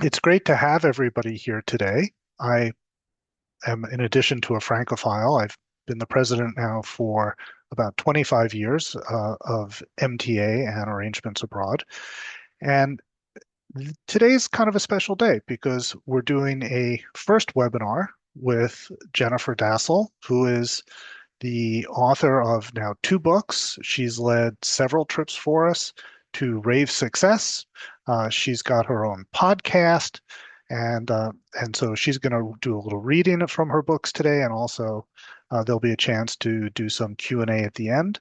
It's great to have everybody here today. I am, in addition to a Francophile, I've been the president now for about 25 years of MTA and Arrangements Abroad. And today's kind of a special day because we're doing a first webinar with Jennifer Dasal, who is the author of now two books. She's led several trips for us to rave success. She's got her own podcast, and so she's going to do a little reading from her books today, and also there'll be a chance to do some Q&A at the end.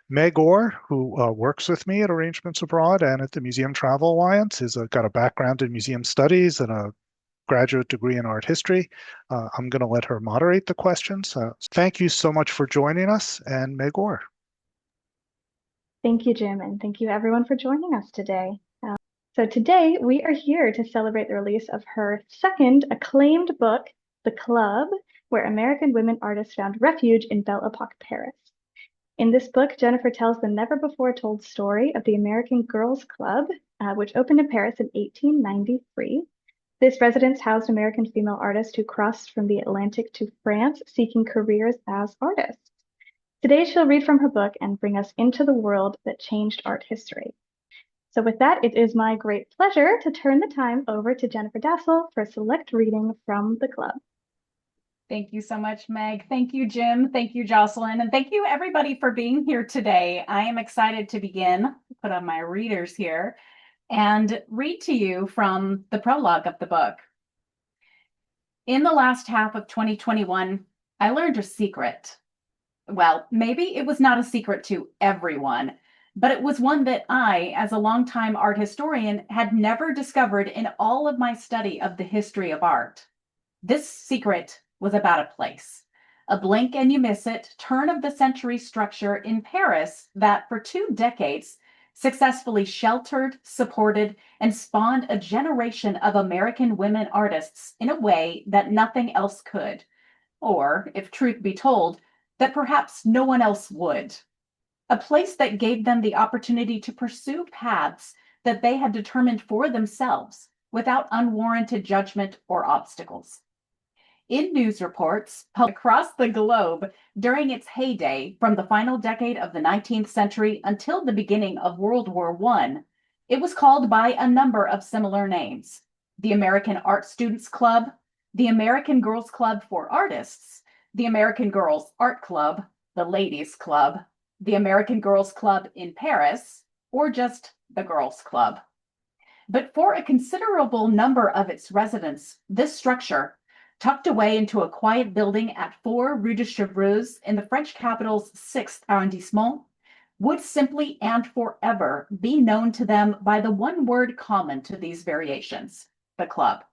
Meg Orr, who works with me at Arrangements Abroad and at the Museum Travel Alliance, is got a background in museum studies and a graduate degree in art history. I'm going to let her moderate the questions. Thank you so much for joining us, and Meg Orr. Thank you, Jim, and thank you everyone for joining us today. So today we are here to celebrate the release of her second acclaimed book, The Club, where American women artists found refuge in Belle Epoque Paris. In this book, Jennifer tells the never-before-told story of the American Girls Club, which opened in Paris in 1893. This residence housed American female artists who crossed from the Atlantic to France seeking careers as artists. Today, she'll read from her book and bring us into the world that changed art history. So with that, it is my great pleasure to turn the time over to Jennifer Dasal for a select reading from the club. Thank you so much, Meg. Thank you, Jim. Thank you, Jocelyn. And thank you, everybody, for being here today. I am excited to begin, put on my readers here, and read to you from the prologue of the book. In the last half of 2021, I learned a secret. Well, maybe it was not a secret to everyone, but it was one that I, as a longtime art historian, had never discovered in all of my study of the history of art. This secret was about a place, a blink and you miss it, turn-of-the-century structure in Paris that for 2 decades successfully sheltered, supported, and spawned a generation of American women artists in a way that nothing else could, or, if truth be told, that perhaps no one else would. A place that gave them the opportunity to pursue paths that they had determined for themselves without unwarranted judgment or obstacles. In news reports across the globe during its heyday from the final decade of the 19th century until the beginning of World War I, it was called by a number of similar names: the American Art Students Club, the American Girls Club for Artists, the American Girls Art Club, the Ladies Club, the American Girls Club in Paris, or just the Girls Club. But for a considerable number of its residents, this structure, tucked away into a quiet building at 4 Rue de Chevreuse in the French capital's 6th arrondissement, would simply and forever be known to them by the one word common to these variations: the club.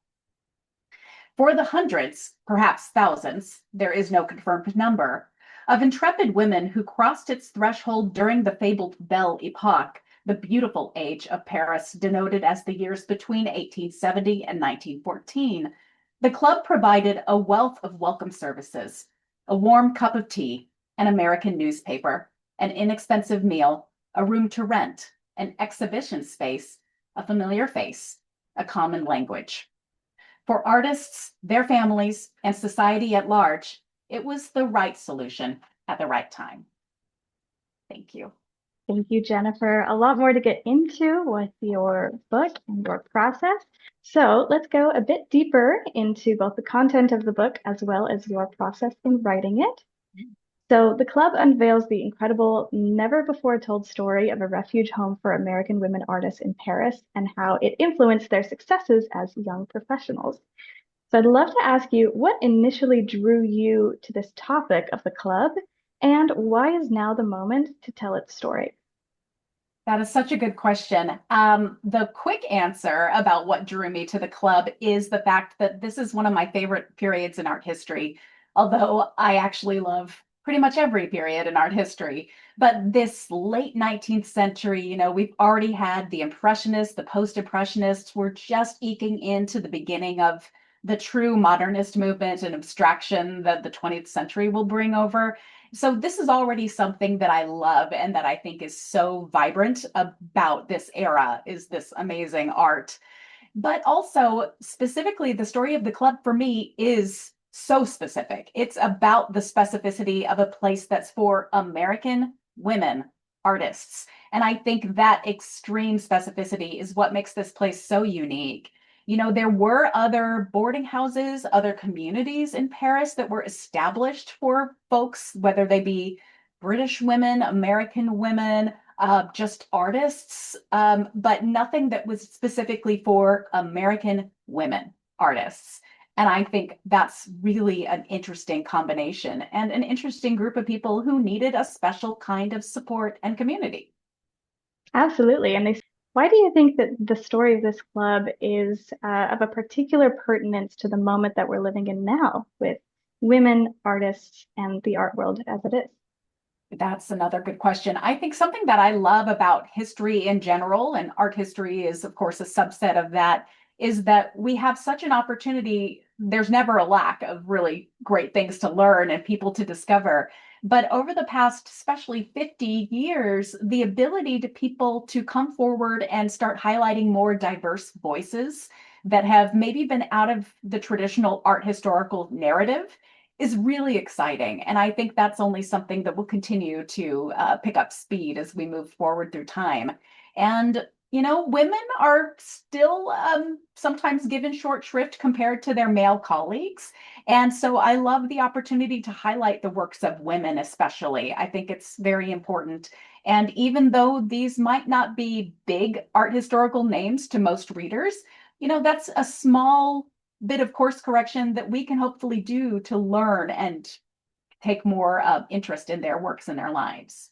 For the hundreds, perhaps thousands, there is no confirmed number, of intrepid women who crossed its threshold during the fabled Belle Epoque, the beautiful age of Paris denoted as the years between 1870 and 1914, the club provided a wealth of welcome services: a warm cup of tea, an American newspaper, an inexpensive meal, a room to rent, an exhibition space, a familiar face, a common language. For artists, their families, and society at large, it was the right solution at the right time. Thank you. Thank you, Jennifer. A lot more to get into with your book and your process. So let's go a bit deeper into both the content of the book as well as your process in writing it. So the club unveils the incredible, never-before-told story of a refuge home for American women artists in Paris and how it influenced their successes as young professionals. So I'd love to ask you, what initially drew you to this topic of the club, and why is now the moment to tell its story? That is such a good question. The quick answer about what drew me to the club is the fact that this is one of my favorite periods in art history, although I actually love pretty much every period in art history. But this late 19th century, we've already had the Impressionists, the Post-Impressionists. We're just eking into the beginning of the true modernist movement and abstraction that the 20th century will bring over. So this is already something that I love and that I think is so vibrant about this era, is this amazing art. But also, specifically, the story of the club for me is so specific. It's about the specificity of a place that's for American women artists. And I think that extreme specificity is what makes this place so unique. There were other boarding houses, other communities in Paris that were established for folks, whether they be British women, American women, just artists, but nothing that was specifically for American women artists. And I think that's really an interesting combination and an interesting group of people who needed a special kind of support and community. Absolutely. Why do you think that the story of this club is of a particular pertinence to the moment that we're living in now with women artists and the art world as it is? That's another good question. I think something that I love about history in general, and art history is, of course, a subset of that, is that we have such an opportunity. There's never a lack of really great things to learn and people to discover. But over the past, especially 50 years, the ability to people to come forward and start highlighting more diverse voices that have maybe been out of the traditional art historical narrative is really exciting. And I think that's only something that will continue to pick up speed as we move forward through time. And, women are still sometimes given short shrift compared to their male colleagues. And so I love the opportunity to highlight the works of women, especially. I think it's very important. And even though these might not be big art historical names to most readers, that's a small bit of course correction that we can hopefully do to learn and take more interest in their works and their lives.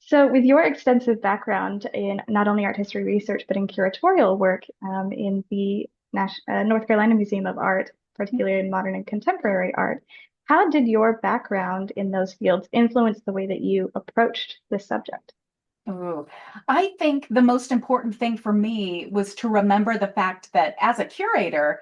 So, with your extensive background in not only art history research, but in curatorial work in the North Carolina Museum of Art, particularly in modern and contemporary art, how did your background in those fields influence the way that you approached this subject? Ooh. I think the most important thing for me was to remember the fact that as a curator,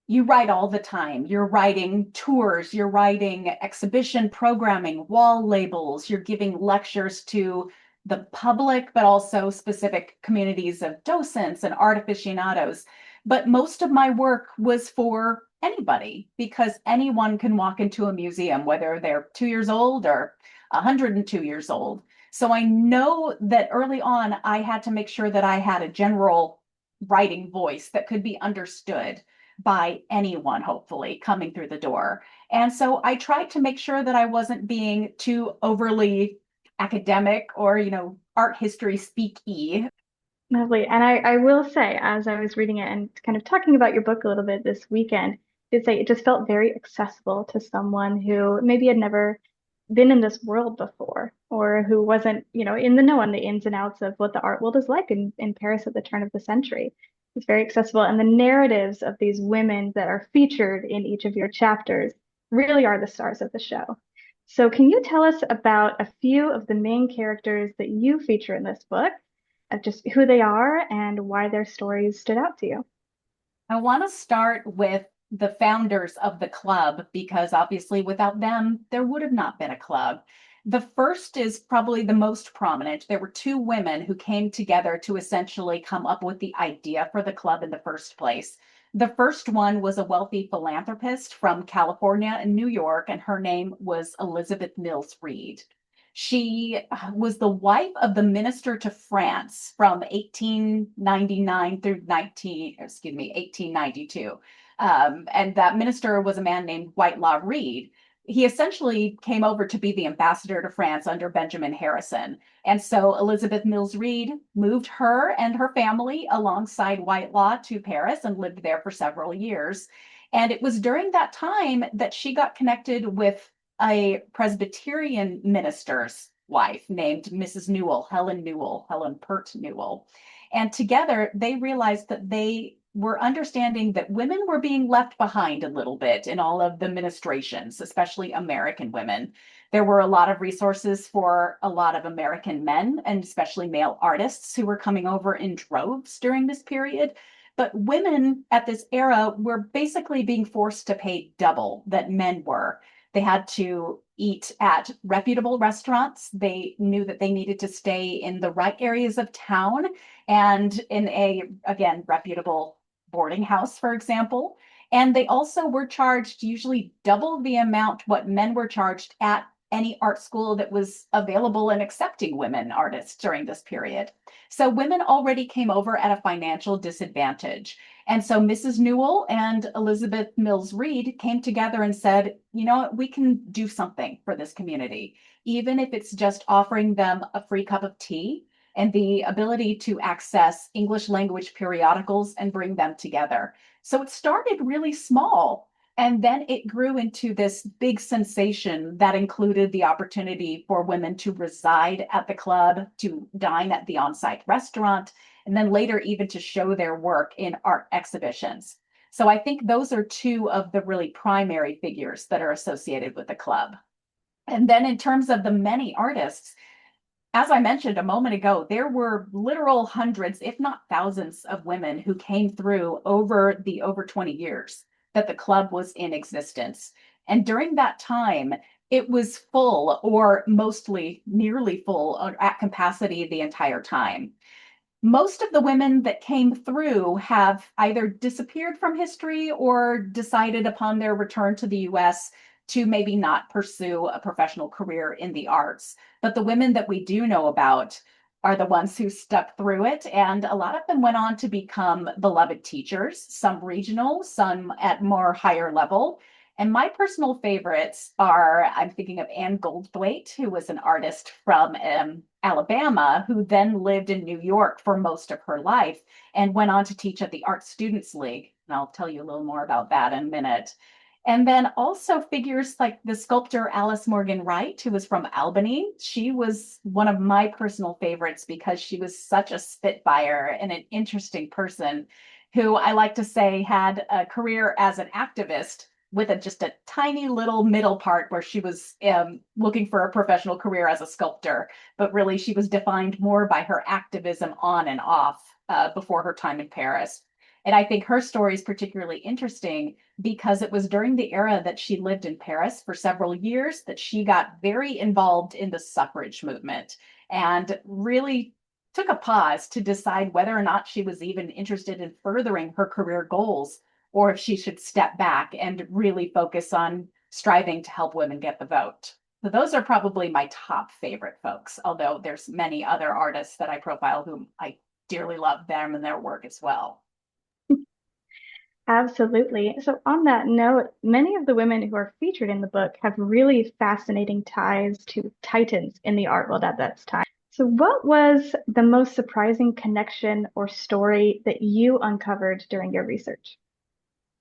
you write all the time. You're writing tours, you're writing exhibition programming, wall labels, you're giving lectures to the public, but also specific communities of docents and art aficionados. But most of my work was for anybody because anyone can walk into a museum, whether they're 2 years old or 102 years old. So I know that early on, I had to make sure that I had a general writing voice that could be understood by anyone, hopefully, coming through the door. And so I tried to make sure that I wasn't being too overly academic or, art history speak-y. Lovely. And I will say, as I was reading it and kind of talking about your book a little bit this weekend, is say it just felt very accessible to someone who maybe had never been in this world before, or who wasn't, in the know on the ins and outs of what the art world is like in Paris at the turn of the century. It's very accessible. And the narratives of these women that are featured in each of your chapters really are the stars of the show. So can you tell us about a few of the main characters that you feature in this book, of just who they are and why their stories stood out to you? I want to start with the founders of the club because obviously without them, there would have not been a club. The first is probably the most prominent. There were two women who came together to essentially come up with the idea for the club in the first place. The first one was a wealthy philanthropist from California and New York, and her name was Elizabeth Mills Reed. She was the wife of the minister to France from 1899 through 1892. And that minister was a man named Whitelaw Reid. He essentially came over to be the ambassador to France under Benjamin Harrison. And so Elizabeth Mills Reed moved her and her family alongside Whitelaw to Paris and lived there for several years. And it was during that time that she got connected with a Presbyterian minister's wife named Mrs. Newell, Helen Pert Newell. And together they realized that they were understanding that women were being left behind a little bit in all of the ministrations, especially American women. There were a lot of resources for a lot of American men and especially male artists who were coming over in droves during this period. But women at this era were basically being forced to pay double that men were. They had to eat at reputable restaurants. They knew that they needed to stay in the right areas of town and in a, again, reputable boarding house, for example. And they also were charged usually double the amount what men were charged at any art school that was available and accepting women artists during this period. So women already came over at a financial disadvantage. And so Mrs. Newell and Elizabeth Mills Reed came together and said, you know what, we can do something for this community, even if it's just offering them a free cup of tea and the ability to access English language periodicals and bring them together. So it started really small. And then it grew into this big sensation that included the opportunity for women to reside at the club, to dine at the on-site restaurant, and then later even to show their work in art exhibitions. So I think those are two of the really primary figures that are associated with the club. And then in terms of the many artists, as I mentioned a moment ago, there were literal hundreds, if not thousands, of women who came through over the over 20 years that the club was in existence. And during that time, it was full or mostly nearly full or at capacity the entire time. Most of the women that came through have either disappeared from history or decided upon their return to the US to maybe not pursue a professional career in the arts. But the women that we do know about are the ones who stuck through it. And a lot of them went on to become beloved teachers, some regional, some at more higher level. And my personal favorites are, I'm thinking of Anne Goldthwait, who was an artist from Alabama, who then lived in New York for most of her life and went on to teach at the Art Students League. And I'll tell you a little more about that in a minute. And then also figures like the sculptor Alice Morgan Wright, who was from Albany. She was one of my personal favorites because she was such a spitfire and an interesting person who I like to say had a career as an activist with just a tiny little middle part where she was looking for a professional career as a sculptor, but really she was defined more by her activism on and off before her time in Paris. And I think her story is particularly interesting because it was during the era that she lived in Paris for several years that she got very involved in the suffrage movement and really took a pause to decide whether or not she was even interested in furthering her career goals or if she should step back and really focus on striving to help women get the vote. So those are probably my top favorite folks, although there's many other artists that I profile whom I dearly love them and their work as well. Absolutely. So, on that note, many of the women who are featured in the book have really fascinating ties to titans in the art world at that time. So, what was the most surprising connection or story that you uncovered during your research?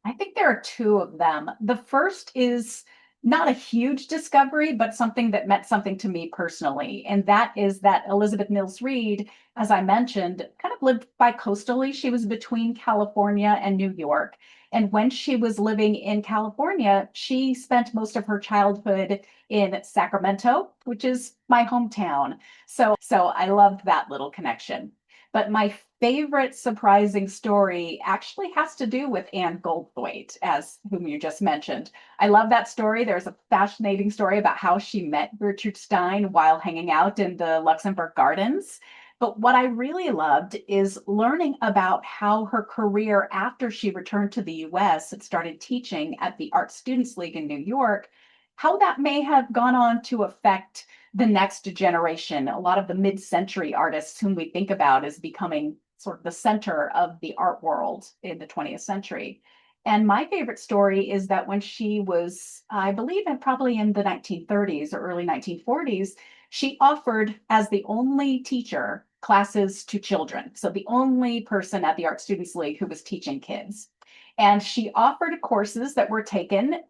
I think there are two of them. The first is not a huge discovery, but something that meant something to me personally. And that is that Elizabeth Mills Reed, as I mentioned, kind of lived bi-coastally. She was between California and New York. And when she was living in California, she spent most of her childhood in Sacramento, which is my hometown. So I loved that little connection. But my favorite surprising story actually has to do with Anne Goldthwait, as whom you just mentioned. I love that story. There's a fascinating story about how she met Gertrude Stein while hanging out in the Luxembourg Gardens. But what I really loved is learning about how her career after she returned to the US and started teaching at the Art Students League in New York, how that may have gone on to affect the next generation. A lot of the mid-century artists whom we think about as becoming sort of the center of the art world in the 20th century. And my favorite story is that when she was, I believe, probably in the 1930s or early 1940s, she offered as the only teacher classes to children. So the only person at the Art Students League who was teaching kids. And she offered courses that were taken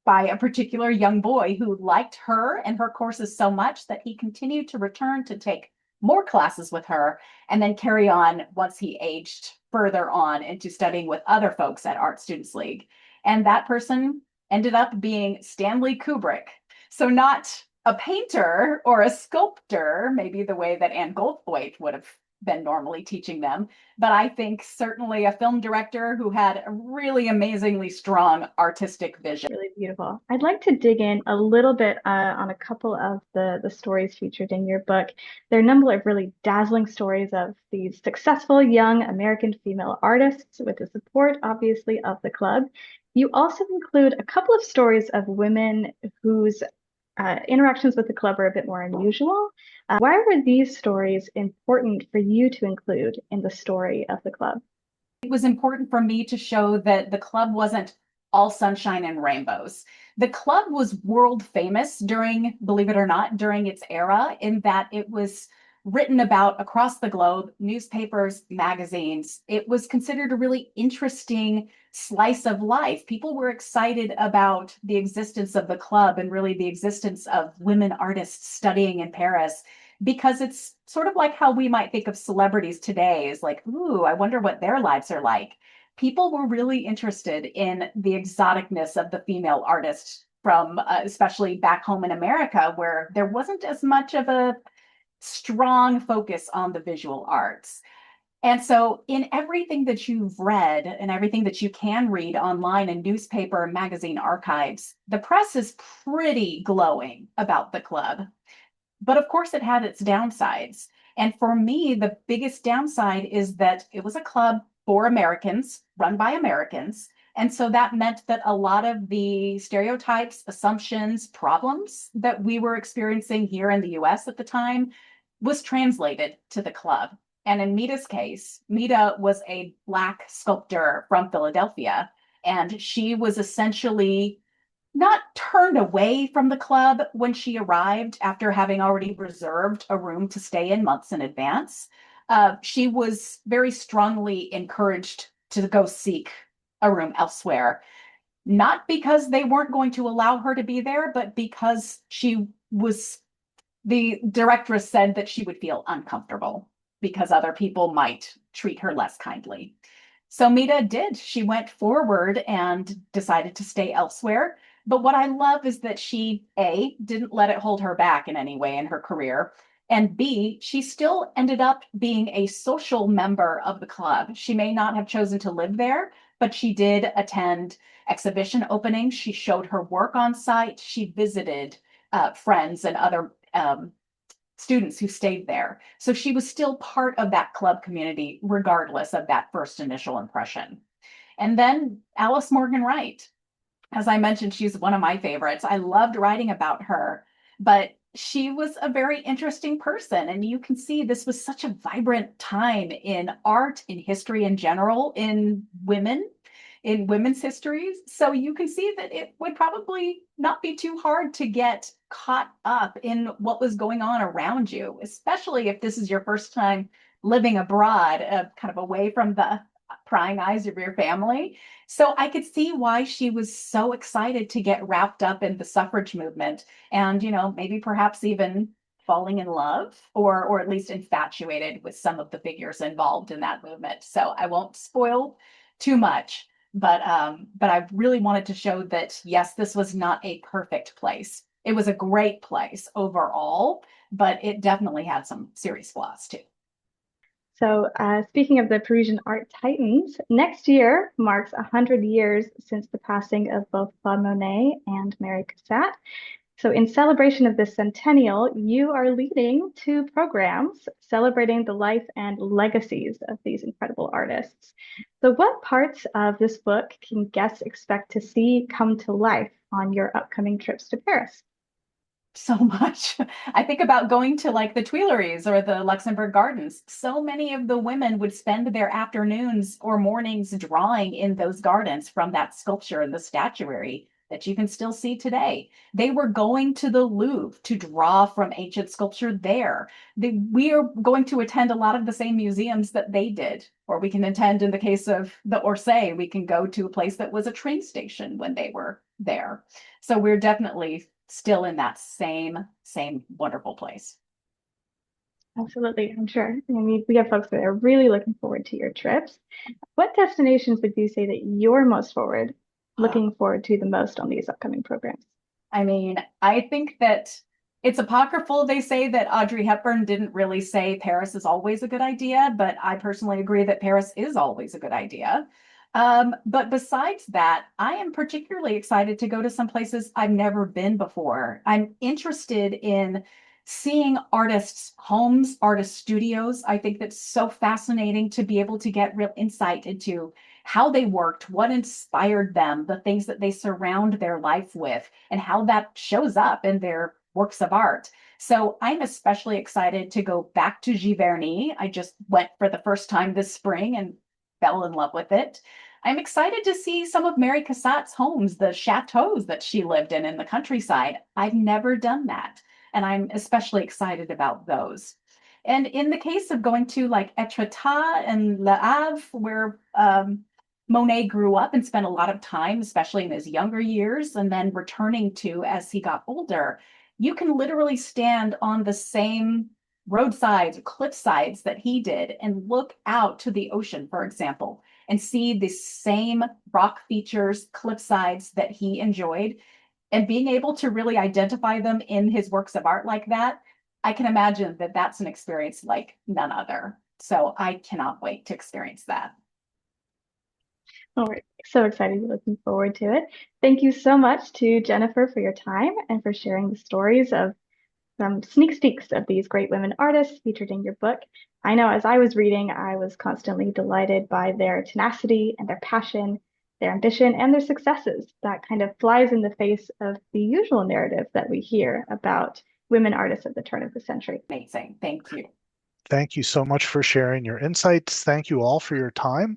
by a particular young boy who liked her and her courses so much that he continued to return to take more classes with her and then carry on once he aged further on into studying with other folks at Art Students League. And that person ended up being Stanley Kubrick. So not a painter or a sculptor, maybe the way that Anne Goldthwait would have been normally teaching them, but I think certainly a film director who had a really amazingly strong artistic vision. Really beautiful. I'd like to dig in a little bit on a couple of the stories featured in your book. There are a number of really dazzling stories of these successful young American female artists with the support, obviously, of the club. You also include a couple of stories of women whose interactions with the club are a bit more unusual. Why were these stories important for you to include in the story of the club? It was important for me to show that the club wasn't all sunshine and rainbows. The club was world famous during, believe it or not, during its era, in that it was written about across the globe, newspapers, magazines. It was considered a really interesting slice of life. People were excited about the existence of the club and really the existence of women artists studying in Paris, because it's sort of like how we might think of celebrities today is like, ooh, I wonder what their lives are like. People were really interested in the exoticness of the female artist from especially back home in America, where there wasn't as much of a strong focus on the visual arts. And so, in everything that you've read and everything that you can read online in newspaper and magazine archives, the press is pretty glowing about the club. But of course, it had its downsides. And for me, the biggest downside is that it was a club for Americans, run by Americans. And so that meant that a lot of the stereotypes, assumptions, problems that we were experiencing here in the US at the time was translated to the club. And in Mita's case, Mita was a Black sculptor from Philadelphia, and she was essentially not turned away from the club when she arrived after having already reserved a room to stay in months in advance. She was very strongly encouraged to go seek a room elsewhere, not because they weren't going to allow her to be there, but because the directress said that she would feel uncomfortable because other people might treat her less kindly. So Mita did. She went forward and decided to stay elsewhere. But what I love is that she, A, didn't let it hold her back in any way in her career. And B, she still ended up being a social member of the club. She may not have chosen to live there, but she did attend exhibition openings. She showed her work on site. She visited friends and other students who stayed there. So she was still part of that club community, regardless of that first initial impression. And then Alice Morgan Wright. As I mentioned, she's one of my favorites. I loved writing about her, but she was a very interesting person. And you can see this was such a vibrant time in art, in history in general, in women's histories. So you can see that it would probably not be too hard to get caught up in what was going on around you, especially if this is your first time living abroad, kind of away from the prying eyes of your family. So I could see why she was so excited to get wrapped up in the suffrage movement and, maybe perhaps even falling in love or at least infatuated with some of the figures involved in that movement. So I won't spoil too much, but I really wanted to show that yes, this was not a perfect place. It was a great place overall, but it definitely had some serious flaws too. So, speaking of the Parisian art titans, next year marks 100 years since the passing of both Claude Monet and Mary Cassatt. So, in celebration of this centennial, you are leading two programs celebrating the life and legacies of these incredible artists. So, what parts of this book can guests expect to see come to life on your upcoming trips to Paris? So much. I think about going to like the Tuileries or the Luxembourg Gardens. So many of the women would spend their afternoons or mornings drawing in those gardens from that sculpture and the statuary that you can still see today. They were going to the Louvre to draw from ancient sculpture there. We are going to attend a lot of the same museums that they did, or we can attend, in the case of the Orsay, we can go to a place that was a train station when they were there. So we're definitely still in that same wonderful place. Absolutely, I'm sure. I mean, we have folks that are really looking forward to your trips. What destinations would you say that you're looking forward to the most on these upcoming programs? I mean, I think that it's apocryphal. They say that Audrey Hepburn didn't really say Paris is always a good idea, but I personally agree that Paris is always a good idea. But besides that, I am particularly excited to go to some places I've never been before. I'm interested in seeing artists' homes, artist studios. I think that's so fascinating to be able to get real insight into how they worked, what inspired them, the things that they surround their life with, and how that shows up in their works of art. So I'm especially excited to go back to Giverny. I just went for the first time this spring and fell in love with it. I'm excited to see some of Mary Cassatt's homes, the chateaus that she lived in the countryside. I've never done that, and I'm especially excited about those. And in the case of going to like Etretat and Le Havre, where Monet grew up and spent a lot of time, especially in his younger years, and then returning to as he got older, you can literally stand on the same roadsides, cliff sides that he did and look out to the ocean, for example, and see the same rock features, cliff sides that he enjoyed, and being able to really identify them in his works of art like that, I can imagine that that's an experience like none other. So I cannot wait to experience that. Oh, we're so excited. Looking forward to it. Thank you so much to Jennifer for your time and for sharing the stories of some sneak peeks of these great women artists featured in your book. I know as I was reading, I was constantly delighted by their tenacity and their passion, their ambition, and their successes. That kind of flies in the face of the usual narrative that we hear about women artists at the turn of the century. Amazing. Thank you. Thank you so much for sharing your insights. Thank you all for your time.